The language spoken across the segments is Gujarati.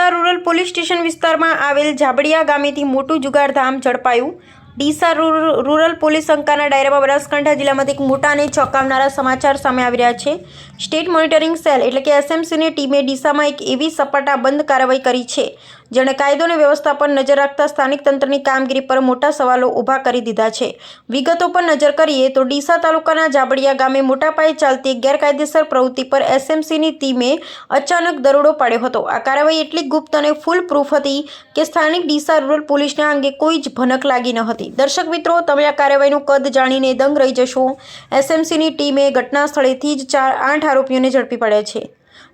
ડીસા રૂરલ પોલીસ સ્ટેશન વિસ્તારમાં આવેલ જાબડિયા ગામેથી મોટું જુગારધામ ઝડપાયું। ડીસા રૂરલ પોલીસ શંકાના દાયરામાં બનાસકાંઠા જિલ્લામાંથી એક મોટા અને ચોંકાવનારા સમાચાર સામે આવી રહ્યા છે। સ્ટેટ મોનિટરિંગ સેલ એટલે કે એસએમસીની ટીમે ડીસામાં એક એવી સપાટાબંધ કાર્યવાહી કરી છે જેણે કાયદો અને વ્યવસ્થા પર નજર રાખતા સ્થાનિક તંત્રની કામગીરી પર મોટા સવાલો ઊભા કરી દીધા છે। વિગતો પર નજર કરીએ તો ડીસા તાલુકાના જાબડિયા ગામે મોટા પાયે ચાલતી એક ગેરકાયદેસર પ્રવૃત્તિ પર એસએમસીની ટીમે અચાનક દરોડો પાડ્યો હતો। આ કાર્યવાહી એટલી ગુપ્ત અને ફૂલ પ્રૂફ હતી કે સ્થાનિક ડીસા રૂરલ પોલીસને આ અંગે કોઈ જ ભનક લાગી ન હતી। દર્શક મિત્રો, તમે આ કાર્યવાહીનું કદ જાણીને દંગ રહી જશો। એસએમસીની ટીમે ઘટના સ્થળેથી જ 8 આરોપીઓને ઝડપી પાડ્યા છે,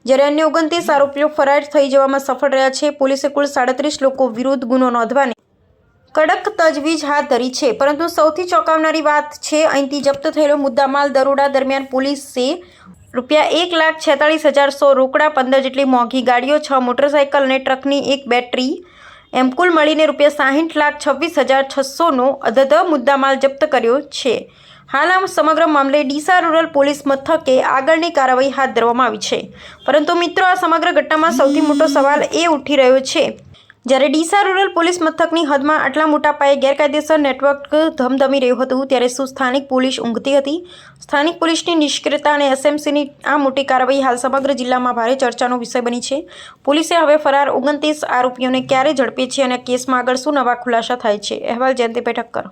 જ્યારે અન્ય 29 આરોપીઓ ફરાર થઈ જવામાં સફળ રહ્યા છે। પોલીસે કુલ 37 લોકો વિરુદ્ધ ગુનો નોંધવાની કડક તજવીજ હાથ ધરી છે, પરંતુ સૌથી ચોંકાવનારી વાત છે અહીંથી જપ્ત થયેલો મુદ્દામાલ। દરોડા દરમિયાન પોલીસે ₹1,46,100 રોકડા, 15 જેટલી મોંઘી ગાડીઓ, 6 મોટરસાયકલ અને ટ્રકની એક બેટરી એમ કુલ મળીને ₹60,26,600નો અધધ મુદ્દામાલ જપ્ત કર્યો છે। હાલ આ સમગ્ર મામલે ડીસા રૂરલ પોલીસ મથકે આગળની કાર્યવાહી હાથ ધરવામાં આવી છે। પરંતુ મિત્રો, આ સમગ્ર ઘટનામાં સૌથી મોટો સવાલ એ ઉઠી રહ્યો છે, જ્યારે ડીસા રૂરલ પોલીસ મથકની હદમાં આટલા મોટા પાયે ગેરકાયદેસર નેટવર્ક ધમધમી રહ્યું હતું, ત્યારે શું સ્થાનિક પોલીસ ઊંઘતી હતી? સ્થાનિક પોલીસની નિષ્ક્રિયતા અને એસએમસીની આ મોટી કાર્યવાહી હાલ સમગ્ર જિલ્લામાં ભારે ચર્ચાનો વિષય બની છે। પોલીસે હવે ફરાર 29 આરોપીઓને ક્યારે ઝડપે છે અને કેસમાં આગળ શું નવા ખુલાસા થાય છે? અહેવાલ જયંતિભાઈ ઠક્કર।